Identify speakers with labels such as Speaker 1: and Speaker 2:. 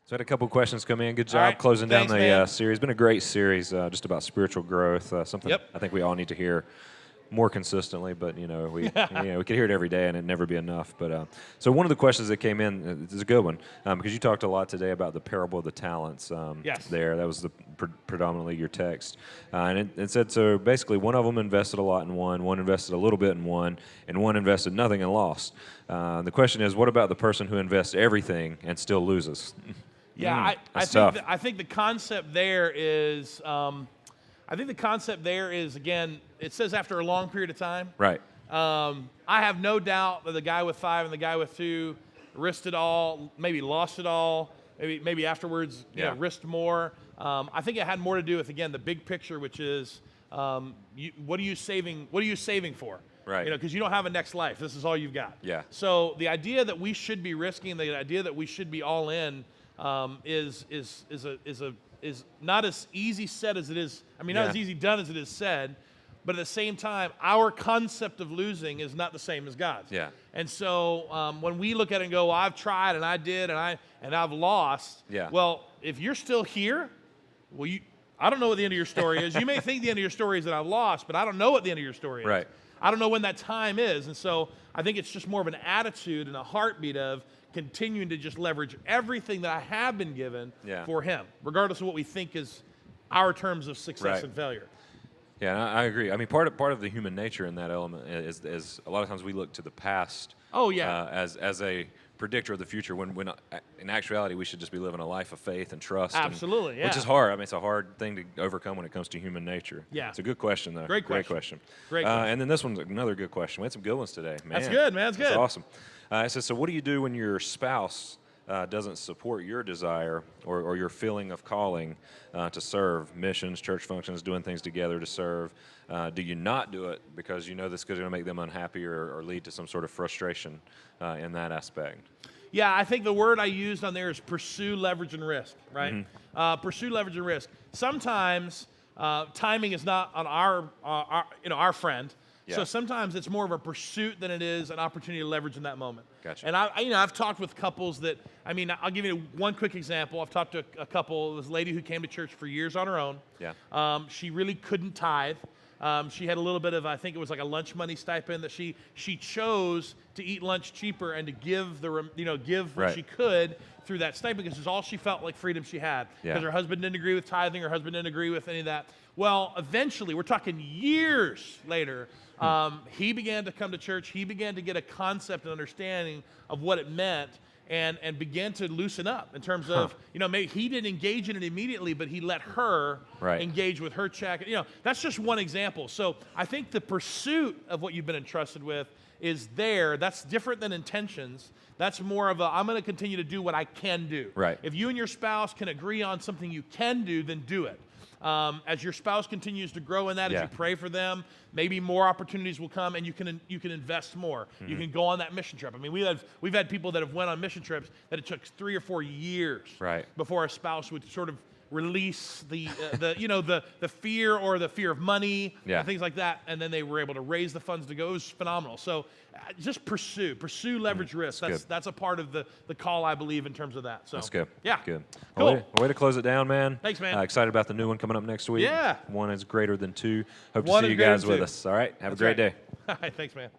Speaker 1: So I had a couple questions come in. Good
Speaker 2: All
Speaker 1: job
Speaker 2: right.
Speaker 1: closing
Speaker 2: Thanks,
Speaker 1: down the
Speaker 2: man.
Speaker 1: series. Been a great series, just about spiritual growth. Something
Speaker 2: Yep.
Speaker 1: I think we all need to hear more consistently. But we could hear it every day, and it'd never be enough. But so one of the questions that came in is a good one because you talked a lot today about the parable of the talents.
Speaker 2: Yes.
Speaker 1: There, that was predominantly your text, and it said so. Basically, one of them invested a lot in one invested a little bit in one, and one invested nothing and lost. The question is, what about the person who invests everything and still loses?
Speaker 2: Yeah, I think the concept there is, again, it says after a long period of time.
Speaker 1: Right.
Speaker 2: I have no doubt that the guy with 5 and the guy with 2 risked it all, maybe lost it all, maybe afterwards risked more. I think it had more to do with, again, the big picture, which is what are you saving? What are you saving for?
Speaker 1: Right.
Speaker 2: Because you don't have a next life. This is all you've got.
Speaker 1: Yeah.
Speaker 2: So the idea that we should be risking, the idea that we should be all in, is not as easy said as it is. I mean, not as easy done as it is said, but at the same time, our concept of losing is not the same as God's.
Speaker 1: Yeah.
Speaker 2: And so when we look at it and go, well, I've tried and I did and I've lost.
Speaker 1: Yeah.
Speaker 2: Well, if you're still here, well, I don't know what the end of your story is. You may think the end of your story is that I've lost, but I don't know what the end of your story is.
Speaker 1: Right.
Speaker 2: I don't know when that time is. And so I think it's just more of an attitude and a heartbeat of continuing to just leverage everything that I have been given for Him, regardless of what we think is our terms of success and failure.
Speaker 1: Yeah, and I agree. I mean, part of the human nature in that element is a lot of times we look to the past.
Speaker 2: Oh yeah.
Speaker 1: As a predictor of the future, when in actuality we should just be living a life of faith and trust.
Speaker 2: Absolutely,
Speaker 1: Which is hard. I mean, it's a hard thing to overcome when it comes to human nature.
Speaker 2: Yeah.
Speaker 1: It's a good question, though.
Speaker 2: Great question. Great question.
Speaker 1: And then this one's another good question. We had some good ones today. Man,
Speaker 2: That's good, man. That's good.
Speaker 1: That's awesome. It says, so what do you do when your spouse doesn't support your desire or your feeling of calling to serve, missions, church functions, doing things together to serve? Do you not do it because you know this is going to make them unhappy or lead to some sort of frustration in that aspect?
Speaker 2: Yeah, I think the word I used on there is pursue, leverage, and risk, right?
Speaker 1: Mm-hmm.
Speaker 2: Pursue, leverage, and risk. Sometimes timing is not on our friend.
Speaker 1: Yeah.
Speaker 2: So sometimes it's more of a pursuit than it is an opportunity to leverage in that moment.
Speaker 1: Gotcha.
Speaker 2: And I've talked with couples that, I'll give you one quick example. I've talked to a couple, this lady who came to church for years on her own.
Speaker 1: Yeah.
Speaker 2: She really couldn't tithe. She had a little bit of, I think it was like a lunch money stipend that she chose to eat lunch cheaper and to give what she could through that stipend because it's all she felt like freedom she had. Because her husband didn't agree with tithing, her husband didn't agree with any of that. Well, eventually, we're talking years later, he began to come to church. He began to get a concept and understanding of what it meant and began to loosen up in terms of, maybe he didn't engage in it immediately, but he let her engage with her check. That's just one example. So I think the pursuit of what you've been entrusted with is there. That's different than intentions. That's more of I'm going to continue to do what I can do.
Speaker 1: Right.
Speaker 2: If you and your spouse can agree on something you can do, then do it. As your spouse continues to grow in that, as you pray for them, maybe more opportunities will come, and you can invest more. Mm-hmm. You can go on that mission trip. I mean, we've had people that have went on mission trips that it took 3 or 4 years before a spouse would sort of release the fear or the fear of money and things like that, and then they were able to raise the funds to go. It was phenomenal. So just pursue, leverage, risk. That's a part of the call, I believe, in terms of that. So
Speaker 1: that's good.
Speaker 2: Yeah,
Speaker 1: good.
Speaker 2: Cool.
Speaker 1: Way to close it down, man.
Speaker 2: Thanks, man.
Speaker 1: Excited about the new one coming up next week.
Speaker 2: Yeah.
Speaker 1: One is greater than 2. Hope to
Speaker 2: One
Speaker 1: see
Speaker 2: is
Speaker 1: you
Speaker 2: greater
Speaker 1: guys
Speaker 2: than
Speaker 1: with
Speaker 2: 2.
Speaker 1: us. All right. Have
Speaker 2: That's
Speaker 1: a great day.
Speaker 2: All right. Thanks, man.